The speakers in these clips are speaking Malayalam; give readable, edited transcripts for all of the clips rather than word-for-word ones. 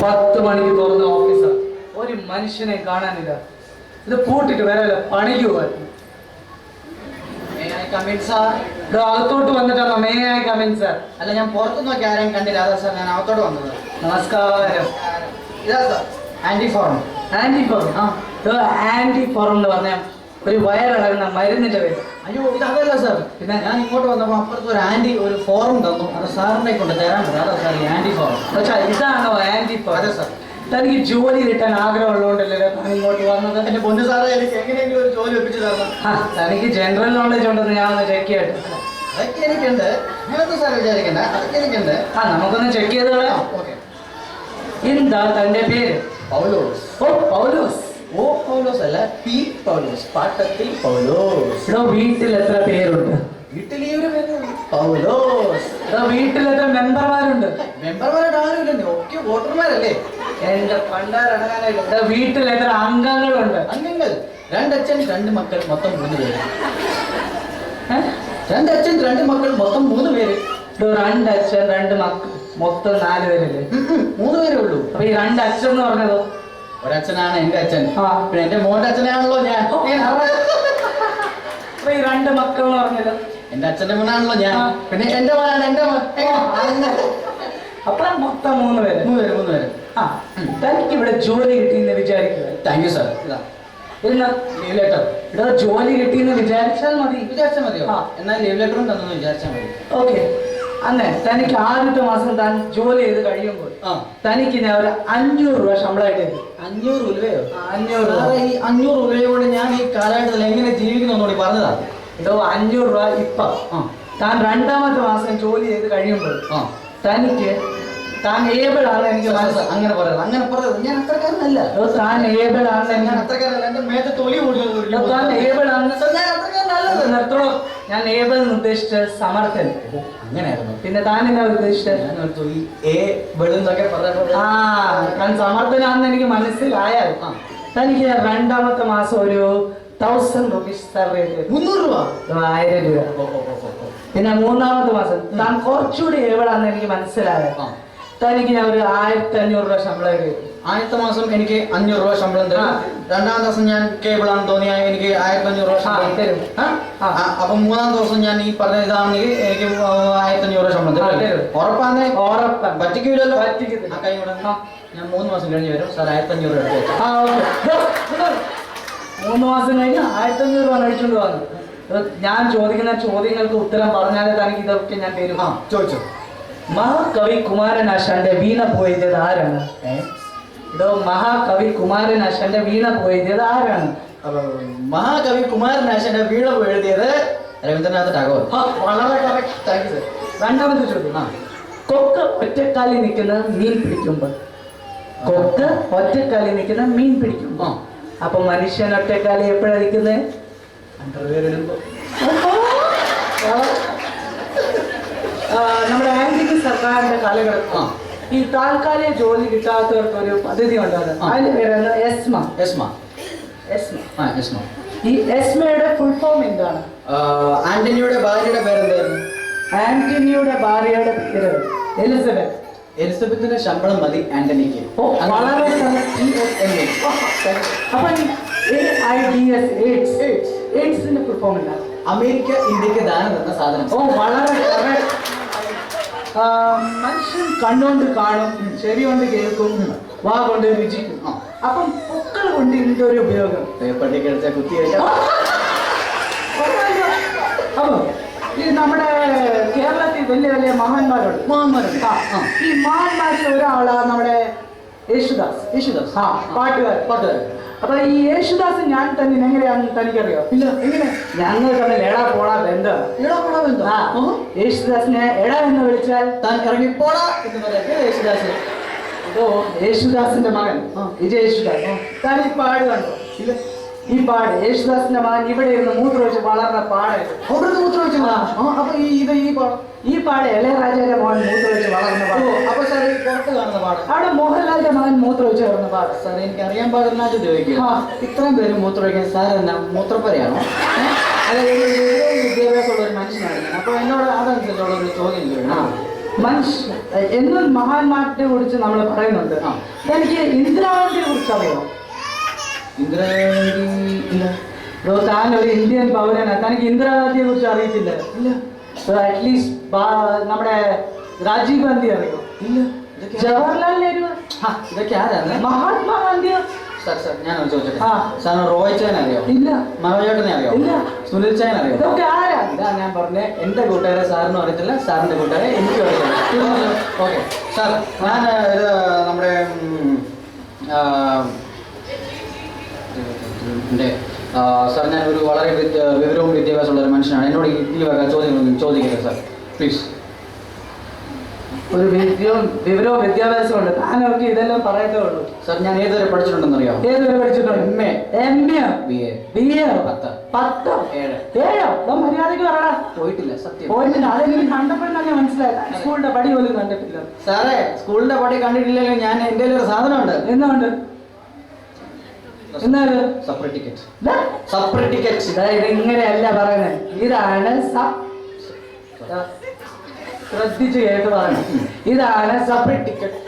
10 മണിക്ക് തുറന്ന ഓഫീസാണ്. ഒരു മനുഷ്യനെ കാണാനില്ല. ഇത് പൂട്ടിട്ട് വരാല്ല, പണിക്ക് പോകാൻ. അകത്തോട്ട് വന്നിട്ടാണോ മേ ഐ കമിൻ സാർ? അല്ല, ഞാൻ പുറത്തു നോക്കി ആരെയും കണ്ടില്ല, അതാ സാർ ഞാൻ അകത്തോട്ട് വന്നത്. നമസ്കാരം. ഇതാ സാർ ആന്റി ഫോറം. ആന്റി ഫോറം? ആന്റി ഫോറം എന്ന് പറഞ്ഞാൽ ഒരു വയറിളകുന്ന മരുന്നിന്റെ പേര്. അയ്യോ, ഇത് അതല്ല സാർ. പിന്നെ ഞാൻ ഇങ്ങോട്ട് വന്നപ്പോൾ അപ്പുറത്ത് ഒരു ആന്റി ഒരു ഫോറം തന്നു, അത് സാറിനെ കൊണ്ട് തരാൻ പറ്റും. അതാ സാർ ഈ ആന്റി ഫോറം. പക്ഷേ ഇതാണോ ആന്റി ഫോറം? അതെ സാർ. തനിക്ക് ജോലി കിട്ടാൻ ആഗ്രഹമുള്ളതുകൊണ്ടല്ലേ ഞാൻ ഇങ്ങോട്ട് വന്നത്? എന്റെ പൊന്നു സാറേ, എനിക്ക് എങ്ങനെയെങ്കിലും ഒരു ജോലി ഒപ്പിച്ചു തരണം. തനിക്ക് ജനറൽ നോളജ് ഉണ്ടെന്ന് ഞാൻ ഒന്ന് ചെക്ക് ചെയ്യട്ടെ. അതൊക്കെ എനിക്കുണ്ട്, അങ്ങനത്തെ സാർ വിചാരിക്കണ്ട, അതൊക്കെ എനിക്കുണ്ട്. നമുക്കൊന്ന് ചെക്ക് ചെയ്ത് കളയാം. ഓക്കെ. എന്താ തന്റെ പേര്? പൗലോസ്. ഓ പൗലോസ്. ഓ പൗലോസ് അല്ല, പി പൗലോസ്, പാട്ടത്തിൽ പൗലോസ്. വീട്ടിൽ എത്ര പേരുണ്ട്? വീട്ടിൽ ഈ ഒരു പേര് പൗലോസ്. വീട്ടിൽ എത്ര മെമ്പർമാരുണ്ട്? മെമ്പർമാരുടെ ആരുമില്ലേ, ഒക്കെ വോട്ടർമാരല്ലേ. എന്റെ പണ്ടാരടങ്ങാനായിട്ട്. വീട്ടിൽ എത്ര അംഗങ്ങളുണ്ട്? അംഗങ്ങൾ 2 അച്ഛൻ 2 മക്കൾ, മൊത്തം 3 പേര്. 2 അച്ഛൻ 2 മക്കൾ, മൊത്തം 3 പേര്. 2 അച്ഛൻ 2 മക്കൾ, മൊത്തം 4 പേരല്ലേ? 3 പേരേ ഉള്ളൂ. അപ്പൊ ഈ 2 അച്ഛൻ എന്ന് പറഞ്ഞതോ? ഒരച്ഛനാണ് എന്റെ അച്ഛൻ, ആ പിന്നെ എന്റെ മോന്റെ അച്ഛനാണല്ലോ ഞാൻ. അപ്പൊ ഈ 2 മക്കൾ എന്ന് പറഞ്ഞല്ലോ? എന്റെ അച്ഛന്റെ മോനാണല്ലോ ഞാൻ, പിന്നെ എന്റെ മോനാണ് എന്റെ മോൻ. അപ്പൊ മൊത്തം 3 പേര്. 3 പേര്. തനിക്ക് ഇവിടെ ജോലി കിട്ടിയെന്ന് വിചാരിക്കുക. Thank you sir. ഇതാ ലീവ് ലെറ്റർ. ഇവിടെ ജോലി കിട്ടിയെന്ന് വിചാരിച്ചാൽ മതി. വിചാരിച്ചാൽ മതിയോ? എന്നാൽ ലീവ് ലെറ്ററും തന്നു വിചാരിച്ചാൽ മതി. ഓക്കെ. അന്നേ തനിക്ക് ആദ്യത്തെ മാസം താൻ ജോലി ചെയ്ത് കഴിയുമ്പോൾ തനിക്ക് ഞാൻ ഒരു 500 രൂപ ശമ്പളമായിട്ട് തരും. 500 രൂപയോ? 500 രൂപ. ഈ 500 രൂപയോട് ഞാൻ ഈ കാലഘട്ടത്തിൽ എങ്ങനെ ജീവിക്കുന്നോടി പറഞ്ഞതാ. 500 രൂപ ഇപ്പം താൻ 2ാമത്തെ മാസം ജോലി ചെയ്ത് കഴിയുമ്പോൾ തനിക്ക് താൻ ഏബിൾ ആണ് എനിക്ക് മനസ്സിലായി. അങ്ങനെ പറയരുത്, അങ്ങനെ പറയരുത്. ഞാൻ അത്രക്കാരനല്ല. താൻ ഏബിൾ ആണ്. ഞാൻ അത്രക്കാരനല്ല. എന്റെ മേത്തെ തൊലി കൂടുതൽ. താൻ ഏബിൾ ആണ്. ഞാൻ അത്രക്കാരനല്ല. നിർത്തണോ? ഞാൻ ഏബിൾ എന്ന് ഉദ്ദേശിച്ചത് സമർത്ഥൻ. അങ്ങനെയായിരുന്നു. പിന്നെ താൻ എന്നാ ഉദ്ദേശിച്ചത്? താൻ സമർത്ഥനാണെന്ന് എനിക്ക് മനസ്സിലായാൽ തനിക്ക് 2ാമത്തെ മാസം ഒരു 1000 rupees സാലറി. 300 രൂപ? 1000 രൂപ. പിന്നെ 3ാമത്തെ മാസം താൻ കുറച്ചുകൂടി ഏബിളാണെന്ന് എനിക്ക് മനസ്സിലായത് തനിക്ക് ഞാൻ ഒരു 1500 രൂപ ശമ്പളം തരും. ആദ്യത്തെ മാസം എനിക്ക് 500 രൂപ ശമ്പളം തരും. 2ാം ദിവസം ഞാൻ കേബിൾ ആണെന്ന് തോന്നിയാൽ എനിക്ക് 1500 രൂപ ശമ്പളം തരും. അപ്പൊ 3ാം ദിവസം ഞാൻ ഈ പറഞ്ഞ ഇതാണെങ്കിൽ എനിക്ക് 1500 രൂപ ശമ്പളം തരും. ഉറപ്പാന്നേ? ഉറപ്പാണ്. പറ്റിക്കില്ലല്ലോ? പറ്റിക്കില്ല. കൈ കൂടെ ഞാൻ 3 മാസം കഴിഞ്ഞ് വരും സാർ. 1500 രൂപ എടുത്ത് 3 മാസം കഴിഞ്ഞ് 1500 രൂപ അടിച്ചുകൊണ്ട് വന്നു. ഞാൻ ചോദിക്കുന്ന ചോദ്യങ്ങൾക്ക് ഉത്തരം പറഞ്ഞാലേ തനിക്ക് ഇതൊക്കെ ഞാൻ തരും. ചോദിച്ചു. മഹാകവി കുമാരനാശാന്റെ വീണ പോയത് ആരാണ്? മഹാകവി കുമാരനാശാന്റെ വീണ പോയത് ആരാണ്? മഹാകവി കുമാരനാശാന്റെ വീണ എഴുതിയത് രവീന്ദ്രനാഥ് ടാഗോർ. വളരെ കറക്റ്റ്. Thank you sir. 2ാമത്തെ ചോദ്യം. കൊക്ക് ഒറ്റക്കാലിൽ നിൽക്കുന്ന മീൻ പിടിക്കുമ്പോൾ. കൊക്ക് ഒറ്റക്കാലിൽ നിൽക്കുന്ന മീൻ പിടിക്കുമ്പോൾ അപ്പൊ മനുഷ്യൻ ഒറ്റക്കാലി എപ്പോഴാണ് നിൽക്കുന്നത്? നമ്മുടെ ആന്റിക് സർക്കാരിന്റെ കാലഘട്ടം ഈ താൽക്കാലിക ജോലി കിട്ടാത്തവർക്ക് ഒരു പദ്ധതി ഉണ്ടാകും. അതിന്റെ പേരാണ് എസ്മ. ഈ എസ്മയുടെ ഫുൾ ഫോം എന്താണ്? ആന്റണിയുടെ ഭാര്യയുടെ പേരെന്തായിരുന്നു? ആന്റണിയുടെ ഭാര്യയുടെ പേര് എലിസബത്ത്. എലിസബത്തിന്റെ ശമ്പളം മതി ആന്റണിക്ക്. വളരെ അപ്പൊ എയ്ഡ്സിന്റെ ഫുൾ ഫോം എന്താണ്? അമേരിക്ക ഇന്ത്യക്ക് ദാനം തന്ന സാധനം. വളരെ മനുഷ്യൻ കണ്ണുകൊണ്ട് കാണും, ചെവി കൊണ്ട് കേൾക്കും, വാ കൊണ്ട് രുചിക്കും. അപ്പം പൂക്കൾ കൊണ്ട് ഇതിന്റെ ഒരു ഉപയോഗം പേപ്പട്ടി കഴിച്ച കുത്തി കഴിക്കാം. അപ്പൊ ഈ നമ്മുടെ കേരളത്തിൽ വലിയ വലിയ മഹാന്മാരുണ്ട്. ഈ മഹാന്മാരിൽ ഒരാളാണ് നമ്മുടെ യേശുദാസ്. പാട്ടുകാരൻ. അപ്പൊ ഈ യേശുദാസ് ഞാൻ തന്നെ എങ്ങനെയാണെന്ന് തനിക്കറിയോ? ഇല്ല. എങ്ങനെ? ഞങ്ങൾ തന്നെ എടാ പോടാ ബന്ധം. യേശുദാസിനെ എടാ എന്ന് വിളിച്ചാൽ താൻ ഇറങ്ങി പോടാ എന്ന് പറയാം യേശുദാസ്. യേശുദാസിന്റെ മകൻ വിജയ് യേശുദാസ് താൻ ഈ പാട് കണ്ടോ? ഇല്ല. ഈ പാട് യേശുദാസിന്റെ മകൻ ഇവിടെ ഇരുന്ന് മൂത്രമൊഴിച്ച് വളർന്ന പാടായിരുന്നു. അപ്പൊ ഈ പാട് ഇളയരാജയുടെ മകൻ മൂത്രമൊഴിച്ച് വളർന്ന പാട്. അപ്പൊ സാർ ഈ പുറത്ത് കാണുന്ന പാട് അവിടെ മോഹൻലാലിന്റെ മകൻ മൂത്രമൊഴിച്ച് വളർന്ന പാട്. സാർ എനിക്ക് അറിയാൻ പാടില്ലാതെ ചോദിക്കുക. ഇത്രയും പേര് മൂത്രമൊഴിക്കാൻ സാർ എന്നാ മൂത്രപ്പരയാണോ? അതായത് വിദ്യാഭ്യാസമുള്ള ഒരു മനുഷ്യനാണ്. അപ്പൊ എന്നോട് അതനുസരിച്ചുള്ള ഒരു ചോദ്യം ചോദിക്കണം. മനുഷ്യ എന്നും മഹാന്മാരെ കുറിച്ച് നമ്മൾ പറയുന്നുണ്ട്. എനിക്ക് ഇന്ദിരാഗാന്ധിയെ കുറിച്ച് അറിയോ? ഇന്ദിരാഗാന്ധി ഇല്ല. താൻ ഒരു ഇന്ത്യൻ പൗരനാണ്, തനിക്ക് ഇന്ദിരാഗാന്ധിയെ കുറിച്ച് അറിയത്തില്ല? ഇല്ല. അറ്റ്ലീസ്റ്റ് നമ്മുടെ രാജീവ് ഗാന്ധി അറിയോ? ഇല്ല. ജവഹർലാൽ നെഹ്റു? ഇതൊക്കെ ആരാണ്? മഹാത്മാഗാന്ധിയോ? സാർ ഞാൻ ചോദിച്ചോട്ടെ, സാറിന് റോയ് ചൈൻ അറിയോ? ഇല്ല. മനോജേട്ടനെ അറിയോ? ഇല്ല. സുനിൽ ചൈൻ അറിയോ? ഇതൊക്കെ ആരാ? ഇതാ ഞാൻ പറഞ്ഞ എന്റെ കൂട്ടുകാരെ സാറിനും അറിയത്തില്ല, സാറിന്റെ കൂട്ടുകാരെ എനിക്കും അറിയത്തില്ല. ഓക്കെ സാർ, ഞാൻ ഇത് നമ്മുടെ സാർ ഞാൻ ഒരു വളരെ വിവരവും വിദ്യാഭ്യാസമുള്ള ഒരു മനുഷ്യനാണ്. എന്നോട് ഈ വക ചോദ്യങ്ങളൊന്നും ചോദിക്കരുത് സാർ, പ്ലീസ്. ഒരു വിവരവും വിദ്യാഭ്യാസവും ഉണ്ട്, താനൊക്കെ ഇതെല്ലാം പറയത്തേ ഉള്ളൂ. സാർ ഞാൻ ഏതുവരെ പഠിച്ചിട്ടുണ്ടെന്ന് അറിയാം? ഏതുവരെ പഠിച്ചിട്ടുണ്ട്? MA BA 10 7 മര്യാദക്ക് പറയടാ. പോയിട്ടില്ല, സത്യം പോയിട്ടില്ല. അതെനിക്ക് കണ്ടപ്പോഴാണ് ഞാൻ മനസ്സിലായത്. സ്കൂളിന്റെ പടി പോലും കണ്ടിട്ടില്ല. സാറേ സ്കൂളിന്റെ പടി കണ്ടിട്ടില്ലല്ലോ, ഞാൻ എൻ്റെ ഒരു സാധനമുണ്ട്. എന്തുകൊണ്ട്? എന്നാല് സെപ്പറേറ്റ് ടിക്കറ്റ്. ഇതിങ്ങനെയല്ല പറയുന്നത്. ഇതാണ് ശ്രദ്ധിച്ച് കേട്ട് പറയണം. ഇതാണ് സെപ്പറേറ്റ് ടിക്കറ്റ്.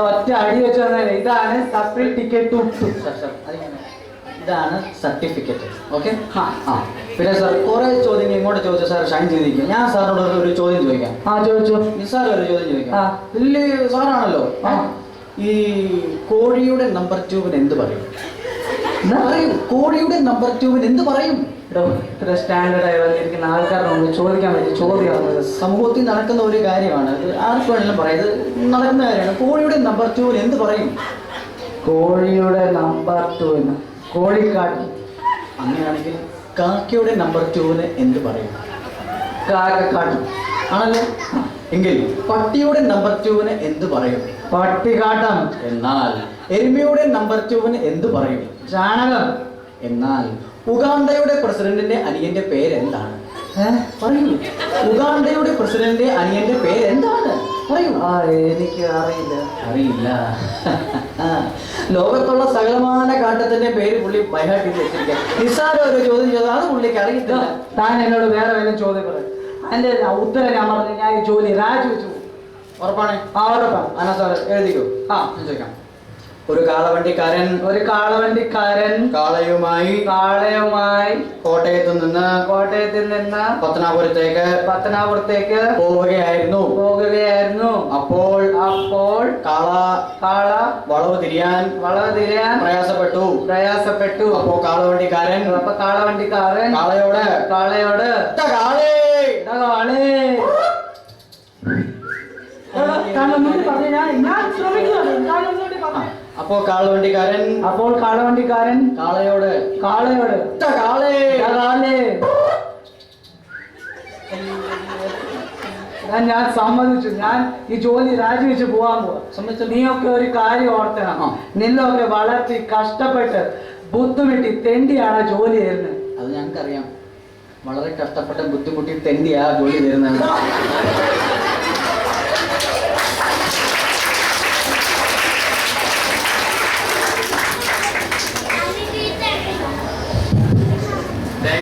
ഒറ്റ അടി വെച്ച് പറഞ്ഞാൽ ഇതാണ് സെപ്പറേറ്റ് ടിക്കറ്റ്. ഇതാണ് സർട്ടിഫിക്കറ്റ്. ഓക്കെ. പിന്നെ സാർ കുറെ ചോദ്യങ്ങൾ ഇങ്ങോട്ട് ചോദിച്ചു സാർ ഷൈൻ ചെയ്തിരിക്കും. ഞാൻ സാറിനോട് ഒരു ചോദ്യം ചോദിക്കാം. ചോദിച്ചു. നിസ്സാര ഒരു ചോദ്യം ചോദിക്കാം. വലിയ സാറാണല്ലോ. ഈ കോഴിയുടെ നമ്പർ 2 എന്ത് പറയും? കോഴിയുടെ നമ്പർ 2 എന്ത് പറയും? ഇത്ര സ്റ്റാൻഡേർഡ് ആയി വന്നിരിക്കുന്ന ആൾക്കാരോട് ചോദിക്കാൻ പറ്റിയ ചോദ്യമാണ്. സമൂഹത്തിൽ നടക്കുന്ന ഒരു കാര്യമാണ്. ഇത് ആർക്ക് വേണമെങ്കിലും പറയാം, ഇത് നടക്കുന്ന കാര്യമാണ്. കോഴിയുടെ നമ്പർ 2 എന്ത് പറയും? കോഴിയുടെ നമ്പർ 2 കോഴിക്കാട്ട്. അങ്ങനെയാണെങ്കിൽ കാക്കയുടെ നമ്പർ 2 എന്ത് പറയും? കാക്കക്കാട്ട് ആണല്ലോ. എങ്കിൽ പട്ടിയുടെ നമ്പർ 2 എന്ത് പറയും? പട്ടിക്കാട്ടം. എന്നാൽ എരുമയുടെ നമ്പർ 2 എന്ത് പറയും? ചാണകം. എന്നാൽ ഉഗാണ്ടയുടെ പ്രസിഡന്റിന്റെ അനിയന്റെ പേരെന്താണ്? പറയൂ. ഉഗാണ്ടയുടെ പ്രസിഡന്റിന്റെ അനിയന്റെ പേരെന്താണ്? പറയൂ. എനിക്ക് അറിയില്ല. ലോകത്തുള്ള സകലമാന കാട്ടത്തിന്റെ പേര് പുള്ളി ബൈഹാർട്ട് ചെയ്ത് വെച്ചിരിക്കുക. നിസ്സാര ഒരു ചോദ്യം ചെയ്താൽ അത് പുള്ളിക്ക് അറിയത്തില്ല. താൻ എന്നോട് വേറെ വല്ലതും ചോദ്യം പറയും. അതിന്റെ ഉത്തരം ഞാൻ പറഞ്ഞു. ഞാൻ ഈ ജോലി രാജിവെച്ചു. ഉറപ്പാണ്? ഉറപ്പാണ്. അനാ സാർ എഴുതിക്കോ. ചോദിക്കാം. ഒരു കാളവണ്ടിക്കാരൻ കാളയുമായി കോട്ടയത്ത് നിന്ന് പത്തനാപുരത്തേക്ക് പോവുകയായിരുന്നു. അപ്പോൾ കാള വളവ് തിരിയാൻ പ്രയാസപ്പെട്ടു. അപ്പോൾ കാളവണ്ടിക്കാരൻ കാളയോട് അപ്പോൾ കാളവണ്ടിക്കാരൻ കാളയോട് ഞാൻ സമ്മതിച്ചു. ഞാൻ ഈ ജോലി രാജിവെച്ച് പോകാൻ പോവാ. സമ്മതിച്ചു. നീയൊക്കെ ഒരു കാര്യം ഓർത്തണം. നിന്നൊക്കെ വളർത്തി കഷ്ടപ്പെട്ട് ബുദ്ധിമുട്ടി തെണ്ടിയാണ് ജോലി തരുന്നത്. അത് ഞങ്ങൾക്കറിയാം. വളരെ കഷ്ടപ്പെട്ട് ബുദ്ധിമുട്ടി തെണ്ടിയാ ജോലി തരുന്നത്.